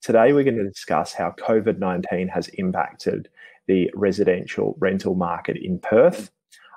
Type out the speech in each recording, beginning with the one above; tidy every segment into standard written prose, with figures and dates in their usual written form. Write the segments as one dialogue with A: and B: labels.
A: Today, we're going to discuss how COVID-19 has impacted the residential rental market in Perth.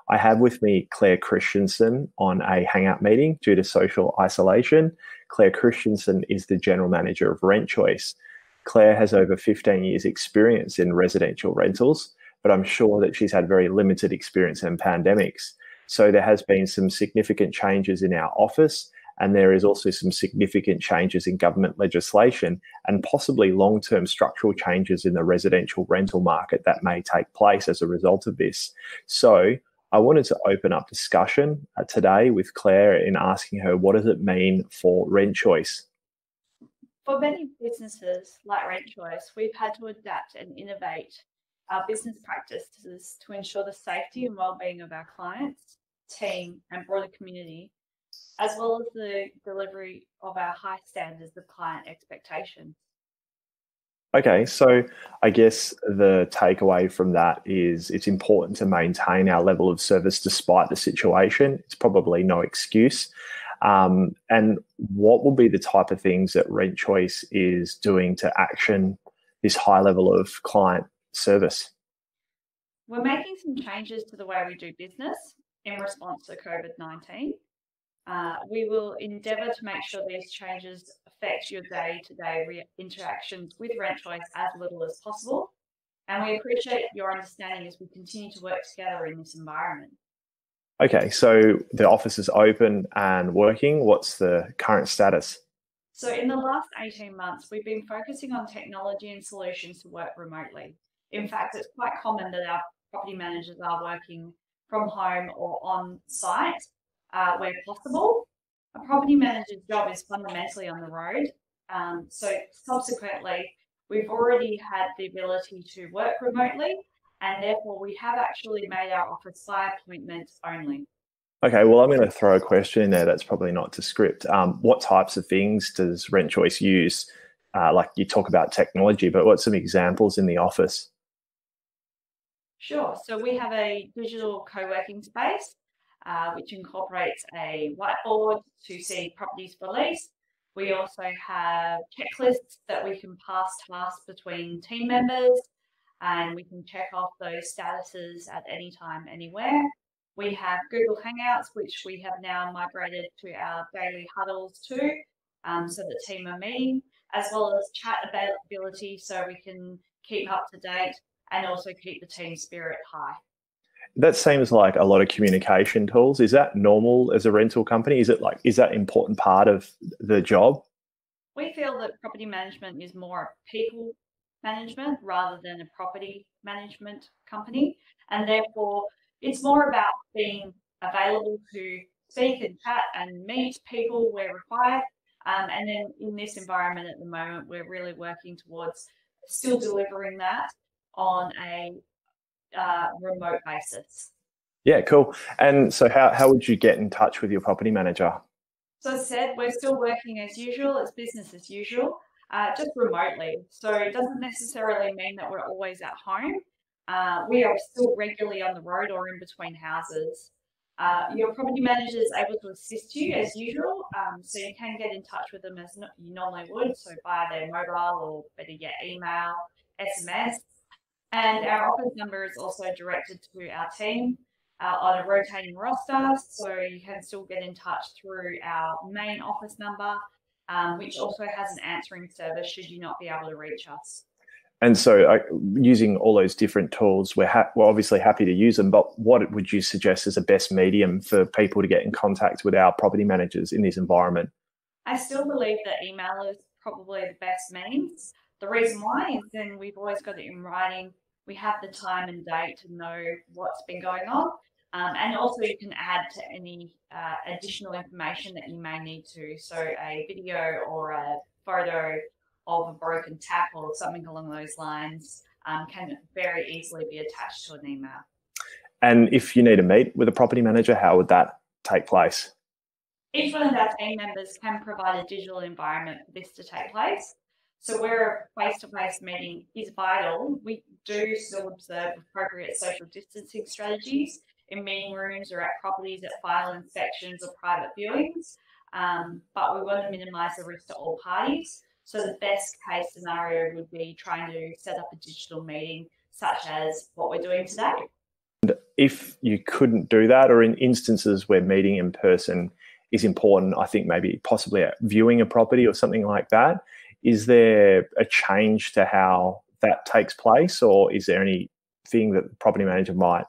A: I have with me Claire Christensen on a hangout meeting due to social isolation. Claire Christensen is the General Manager of Rent Choice. Claire has over 15 years experience in residential rentals, but I'm sure that she's had very limited experience in pandemics. So there has been some significant changes in our office, and there is also some significant changes in government legislation and possibly long-term structural changes in the residential rental market that may take place as a result of this. So I wanted to open up discussion today with Claire in asking her, what does it mean for Rent Choice?
B: For many businesses like Rent Choice, we've had to adapt and innovate our business practices to ensure the safety and well-being of our clients, team, and broader community, as well as the delivery of our high standards of client expectations.
A: Okay, so I guess the takeaway from that is it's important to maintain our level of service despite the situation. It's probably no excuse. And what will be the type of things that Rent Choice is doing to action this high level of client service?
B: We're making some changes to the way we do business in response to COVID-19. We will endeavour to make sure these changes affect your day-to-day interactions with Rent Choice as little as possible. And we appreciate your understanding as we continue to work together in this environment.
A: Okay, so the office is open and working. What's the current status?
B: So in the last 18 months, we've been focusing on technology and solutions to work remotely. In fact, it's quite common that our property managers are working from home or on site where possible. A property manager's job is fundamentally on the road. So subsequently, we've already had the ability to work remotely, and therefore we have actually made our office by appointment only.
A: Okay, well, I'm going to throw a question in there that's probably not to script. What types of things does Rent Choice use? Like you talk about technology, but what's some examples in the office?
B: Sure. So we have a digital co-working space, which incorporates a whiteboard to see properties for lease. We also have checklists that we can pass tasks between team members, and we can check off those statuses at any time, anywhere. We have Google Hangouts, which we have now migrated to our daily huddles too, so the team are meeting, as well as chat availability so we can keep up to date and also keep the team spirit high.
A: That seems like a lot of communication tools. Is that normal as a rental company? Is that an important part of the job?
B: We feel that property management is more people management rather than a property management company, and therefore it's more about being available to speak and chat and meet people where required. And then in this environment at the moment, we're really working towards still delivering that on a remote basis.
A: Yeah, cool. And so how would you get in touch with your property manager?
B: So as I said, we're still working as usual. It's business as usual, just remotely. So it doesn't necessarily mean that we're always at home. We are still regularly on the road or in between houses. Your property manager is able to assist you as usual, so you can get in touch with them as you normally would, so via their mobile or better yet email, SMS. And our office number is also directed to our team on a rotating roster, so you can still get in touch through our main office number, which also has an answering service should you not be able to reach us.
A: And so using all those different tools, we're obviously happy to use them, but what would you suggest as the best medium for people to get in contact with our property managers in this environment?
B: I still believe that email is probably the best means. The reason why is then we've always got it in writing. We have the time and date to know what's been going on. And also you can add to any additional information that you may need to. So a video or a photo of a broken tap or something along those lines can very easily be attached to an email. And
A: if you need to meet with a property manager, how would that take place?
B: Each one of our team members can provide a digital environment for this to take place. So where a face-to-face meeting is vital, we do still observe appropriate social distancing strategies in meeting rooms or at properties at final inspections or private viewings, but we want to minimise the risk to all parties. So the best case scenario would be trying to set up a digital meeting, such as what we're doing today.
A: If you couldn't do that, or in instances where meeting in person is important, I think maybe possibly viewing a property or something like that, is there a change to how that takes place, or is there anything that the property manager might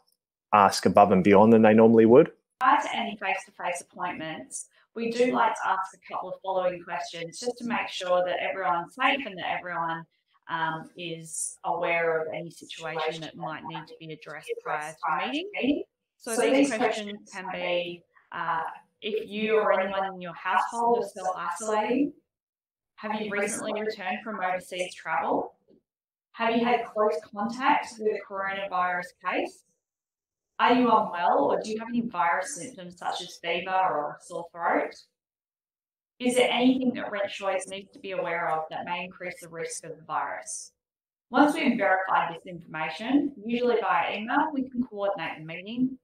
A: ask above and beyond than they normally would?
B: Prior to any face-to-face appointments, we do like to ask a couple of following questions just to make sure that everyone's safe and that everyone is aware of any situation that might need to be addressed prior to a meeting. So these questions can be if you or anyone in your household is self-isolating. Have you recently returned from overseas travel? Have you had close contact with a coronavirus case? Are you unwell, or do you have any virus symptoms such as fever or a sore throat? Is there anything that rent choice needs to be aware of that may increase the risk of the virus? Once we've verified this information, usually via email, we can coordinate the meeting.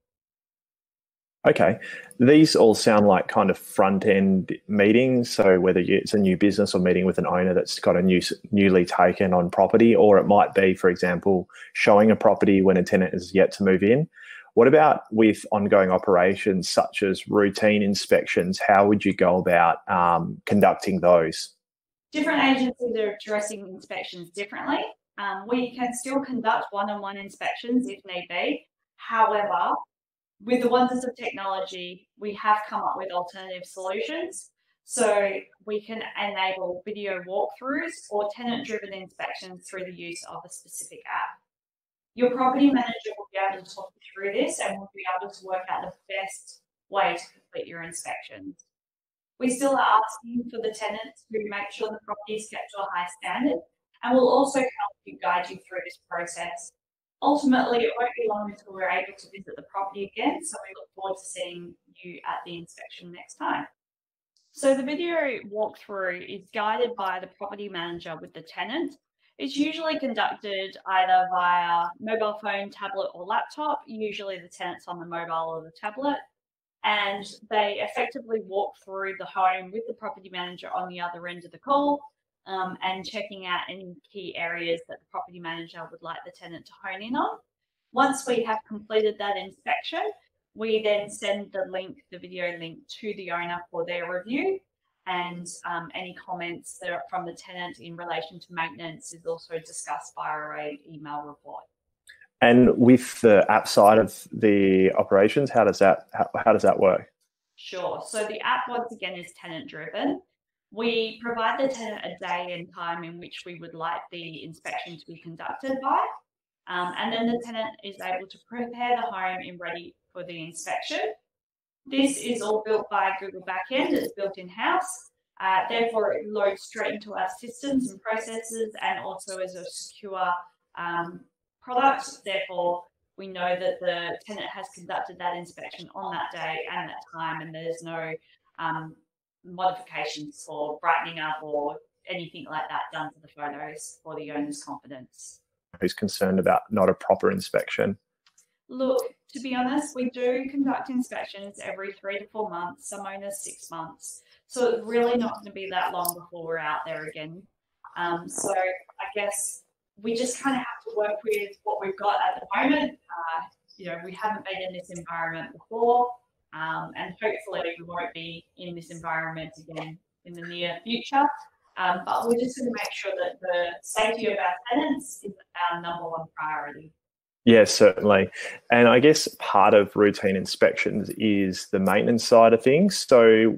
A: Okay, these all sound like kind of front-end meetings. So whether it's a new business or meeting with an owner that's got a newly taken on property, or it might be, for example, showing a property when a tenant is yet to move in. What about with ongoing operations such as routine inspections? How would you go about conducting those?
B: Different agencies are addressing inspections differently. We can still conduct one-on-one inspections if need be. However, with the wonders of technology, we have come up with alternative solutions. So we can enable video walkthroughs or tenant-driven inspections through the use of a specific app. Your property manager will be able to talk you through this and will be able to work out the best way to complete your inspections. We still are asking for the tenants to make sure the property is kept to a high standard, and we'll also help you guide you through this process. Ultimately, it won't be long until we're able to visit the property again, so we look forward to seeing you at the inspection next time. So the video walkthrough is guided by the property manager with the tenant. It's usually conducted either via mobile phone, tablet, or laptop. Usually the tenant's on the mobile or the tablet, and they effectively walk through the home with the property manager on the other end of the call, and checking out any key areas that the property manager would like the tenant to hone in on. Once we have completed that inspection, we then send the video link to the owner for their review, and any comments that are from the tenant in relation to maintenance is also discussed via an email report.
A: And with the app side of the operations, how does that work?
B: Sure. So the app, once again, is tenant driven. We provide the tenant a day and time in which we would like the inspection to be conducted by, and then the tenant is able to prepare the home and ready for the inspection. This is all built by Google Backend. It's built in-house. Therefore, it loads straight into our systems and processes, and also is a secure product. Therefore, we know that the tenant has conducted that inspection on that day and that time, and there's no modifications for brightening up or anything like that done to the photos for the owner's confidence.
A: Who's concerned about not a proper inspection?
B: Look, to be honest, we do conduct inspections every 3 to 4 months, some owners 6 months. So it's really not going to be that long before we're out there again. So I guess we just kind of have to work with what we've got at the moment. We haven't been in this environment before, and hopefully we won't be in this environment again in the near future. But we're just going to make sure that the safety of our tenants is our number one priority.
A: Yes, certainly. And I guess part of routine inspections is the maintenance side of things. So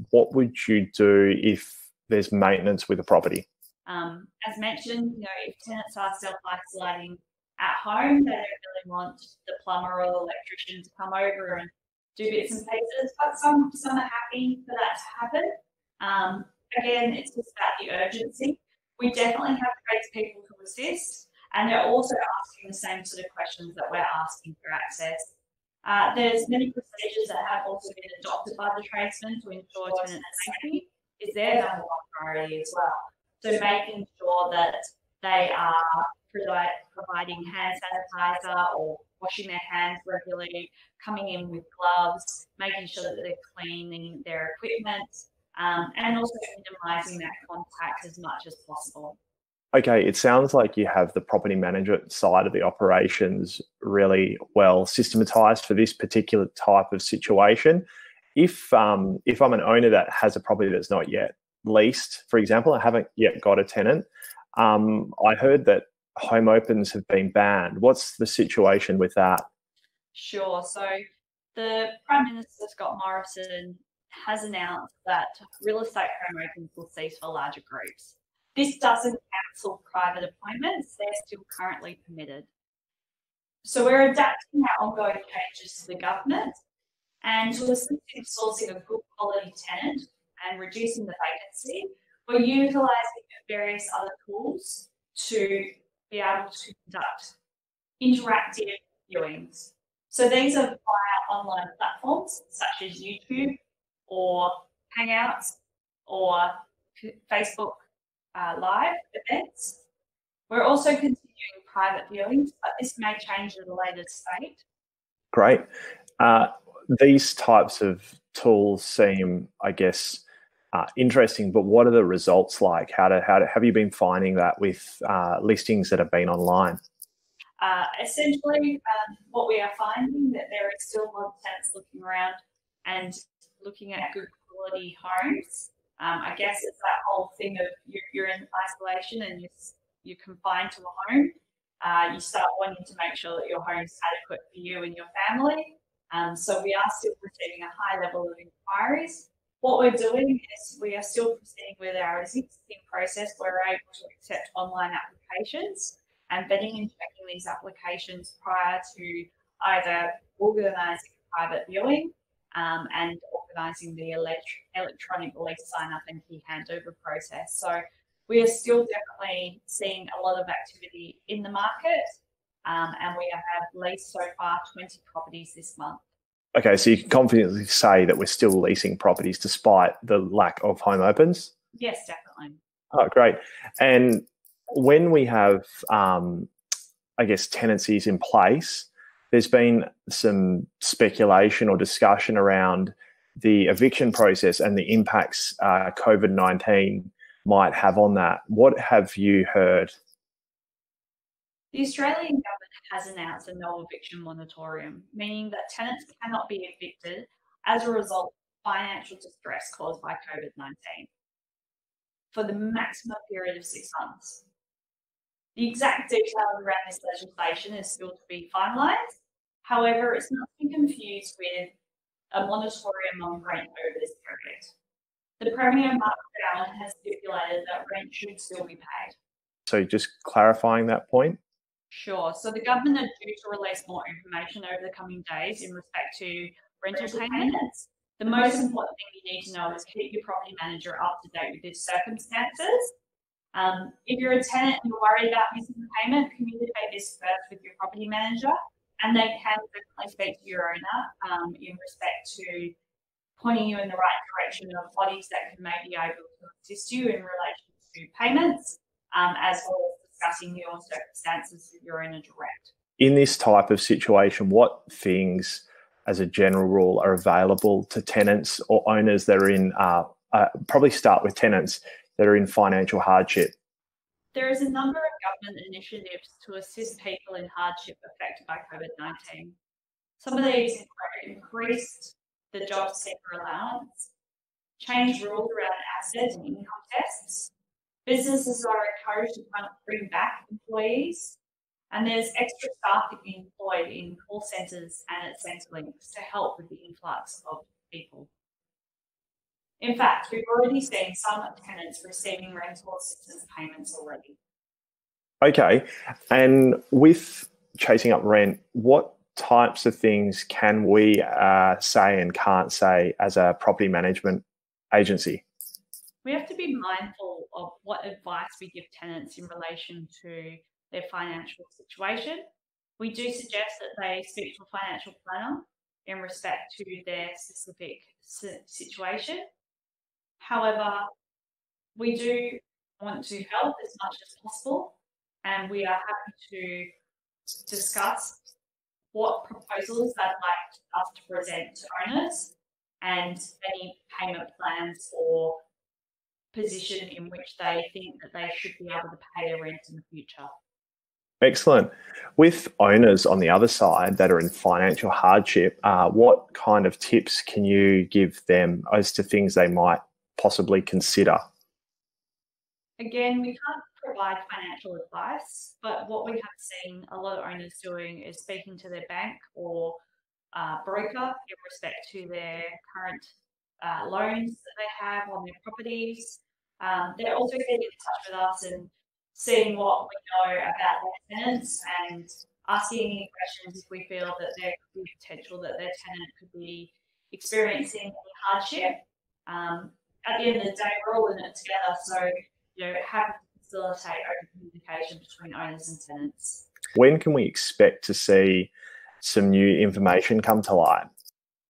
A: what would you do if there's maintenance with a property?
B: As mentioned, if tenants are self-isolating at home, they don't really want the plumber or the electrician to come over and do bits and pieces, but some are happy for that to happen. Again, it's just about the urgency. We definitely have tradespeople to assist, and they're also asking the same sort of questions that we're asking for access. There's many procedures that have also been adopted by the tradesmen to ensure tenant safety is their number one priority as well. So making sure that they are providing hand sanitizer or washing their hands regularly, coming in with gloves, making sure that they're cleaning their equipment, and also minimising that contact as much as possible.
A: Okay, it sounds like you have the property management side of the operations really well systematized for this particular type of situation. If I'm an owner that has a property that's not yet leased, for example, I haven't yet got a tenant, I heard that home opens have been banned. What's the situation with that?
B: Sure. So the Prime Minister, Scott Morrison, has announced that real estate home opens will cease for larger groups. This doesn't cancel private appointments. They're still currently permitted. So we're adapting our ongoing changes to the government and to assist in sourcing a good quality tenant and reducing the vacancy. We're utilising various other tools to be able to conduct interactive viewings. So these are via online platforms such as YouTube or Hangouts or Facebook live events. We're also continuing private viewings, but this may change at a later stage.
A: Great. These types of tools seem, I guess, interesting, but what are the results like? How have you been finding that with listings that have been online?
B: Essentially, what we are finding that there is still a lot of tenants looking around and looking at good quality homes. I guess it's that whole thing of you're in isolation and you're confined to a home. You start wanting to make sure that your home's adequate for you and your family. So we are still receiving a high level of inquiries. What we're doing is we are still proceeding with our existing process. We're able to accept online applications and vetting and checking these applications prior to either organising a private viewing and organising the electronic lease sign-up and key handover process. So we are still definitely seeing a lot of activity in the market, and we have leased so far 20 properties this month.
A: Okay, so you can confidently say that we're still leasing properties despite the lack of home opens?
B: Yes, definitely.
A: Oh, great. And when we have, I guess, tenancies in place, there's been some speculation or discussion around the eviction process and the impacts COVID-19 might have on that. What have you heard?
B: The Australian government has announced a no eviction moratorium, meaning that tenants cannot be evicted as a result of financial distress caused by COVID-19 for the maximum period of 6 months. The exact details around this legislation is still to be finalised. However, it's not to be confused with a moratorium on rent over this period. The Premier, Mark Brown, has stipulated that rent should still be paid.
A: So just clarifying that point?
B: Sure. So the government are due to release more information over the coming days in respect to rental payments. The most important thing you need to know is keep your property manager up to date with these circumstances. If you're a tenant and you're worried about missing a payment, communicate this first with your property manager, and they can definitely speak to your owner in respect to pointing you in the right direction of bodies that can maybe be able to assist you in relation to payments, as well as discussing your circumstances with your owner direct.
A: In this type of situation, what things, as a general rule, are available to tenants or owners that are in, probably start with tenants that are in financial hardship?
B: There is a number of government initiatives to assist people in hardship affected by COVID-19. Some of these increased the job seeker allowance, change rules around assets and income tests. Businesses are encouraged to bring back employees, and there's extra staff to be employed in call centres and at Centrelink to help with the influx of people. In fact, we've already seen some tenants receiving rental assistance payments already.
A: Okay, and with chasing up rent, what types of things can we say and can't say as a property management agency?
B: We have to be mindful of what advice we give tenants in relation to their financial situation. We do suggest that they speak to a financial planner in respect to their specific situation. However, we do want to help as much as possible, and we are happy to discuss what proposals they'd like us to present to owners and any payment plans or position in which they think that they should be able to pay their rent in the future.
A: Excellent. With owners on the other side that are in financial hardship, what kind of tips can you give them as to things they might possibly consider?
B: Again, we can't provide financial advice, but what we have seen a lot of owners doing is speaking to their bank or broker in respect to their current loans that they have on their properties. They're also getting in touch with us and seeing what we know about their tenants and asking any questions if we feel that there could be potential that their tenant could be experiencing any hardship. At the end of the day, we're all in it together, so happy to facilitate open communication between owners and tenants.
A: When can we expect to see some new information come to light?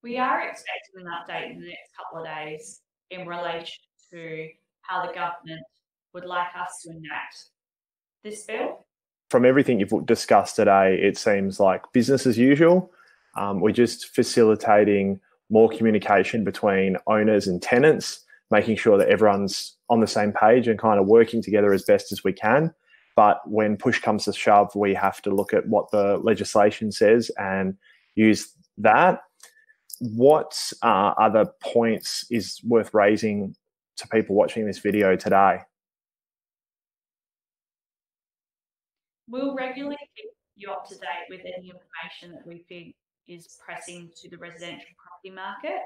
B: We are expecting an update in the next couple of days in relation to how the government would like us to enact this bill.
A: From everything you've discussed today, it seems like business as usual. We're just facilitating more communication between owners and tenants, making sure that everyone's on the same page and kind of working together as best as we can. But when push comes to shove, we have to look at what the legislation says and use that. What other points is worth raising to people watching this video today?
B: We'll regularly keep you up to date with any information that we think is pressing to the residential property market.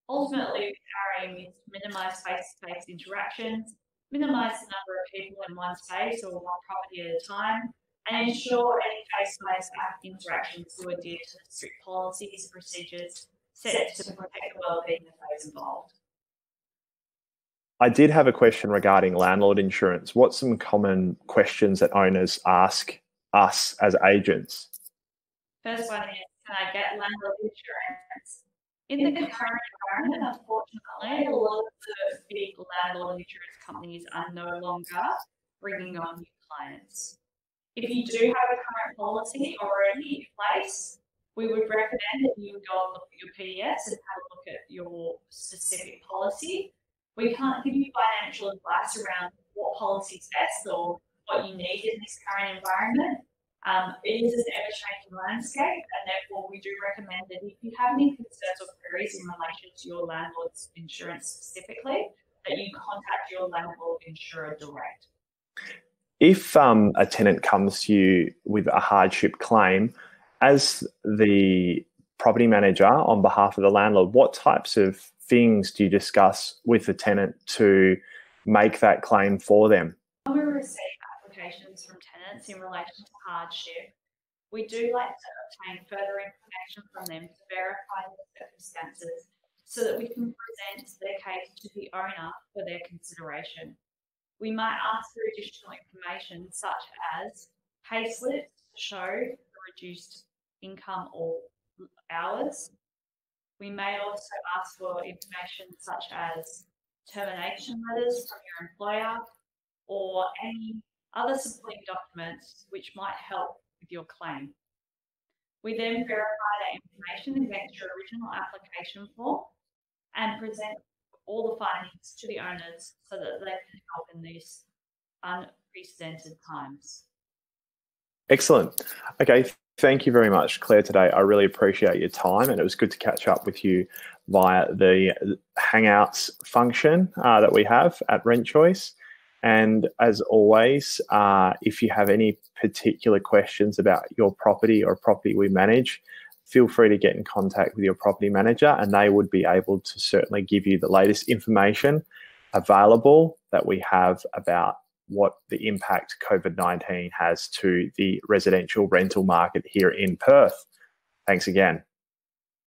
B: Ultimately, our aim is to minimise face-to-face interactions, minimise the number of people in one space or one property at a time, and ensure any face-to-face interactions will adhere to the strict policies and procedures set to protect the well-being of those involved.
A: I did have a question regarding landlord insurance. What's some common questions that owners ask us as agents?
B: First one is, can I get landlord insurance? In the current environment, unfortunately, a lot of the big landlord insurance companies are no longer bringing on new clients. If you do have a current policy already in place, we would recommend that you go and look at your PDS and have a look at your specific policy. We can't give you financial advice around what policy is best or what you need in this current environment. It is an ever-changing landscape, and therefore we do recommend that if you have any concerns or queries in relation to your landlord's insurance specifically, that you contact your landlord insurer direct.
A: If a tenant comes to you with a hardship claim, as the property manager on behalf of the landlord, what types of things do you discuss with the tenant to make that claim for them?
B: When we receive applications from tenants in relation to hardship, we do like to obtain further information from them to verify their circumstances so that we can present their case to the owner for their consideration. We might ask for additional information such as payslips to show the reduced income or hours. We may also ask for information such as termination letters from your employer or any other supporting documents which might help with your claim. We then verify that information against your original application form and present all the findings to the owners so that they can help in these unprecedented times.
A: Excellent. Okay, thank you very much, Claire, today. I really appreciate your time, and it was good to catch up with you via the Hangouts function that we have at Rent Choice. And as always, if you have any particular questions about your property or property we manage, feel free to get in contact with your property manager, and they would be able to certainly give you the latest information available that we have about what the impact COVID-19 has to the residential rental market here in Perth. Thanks again.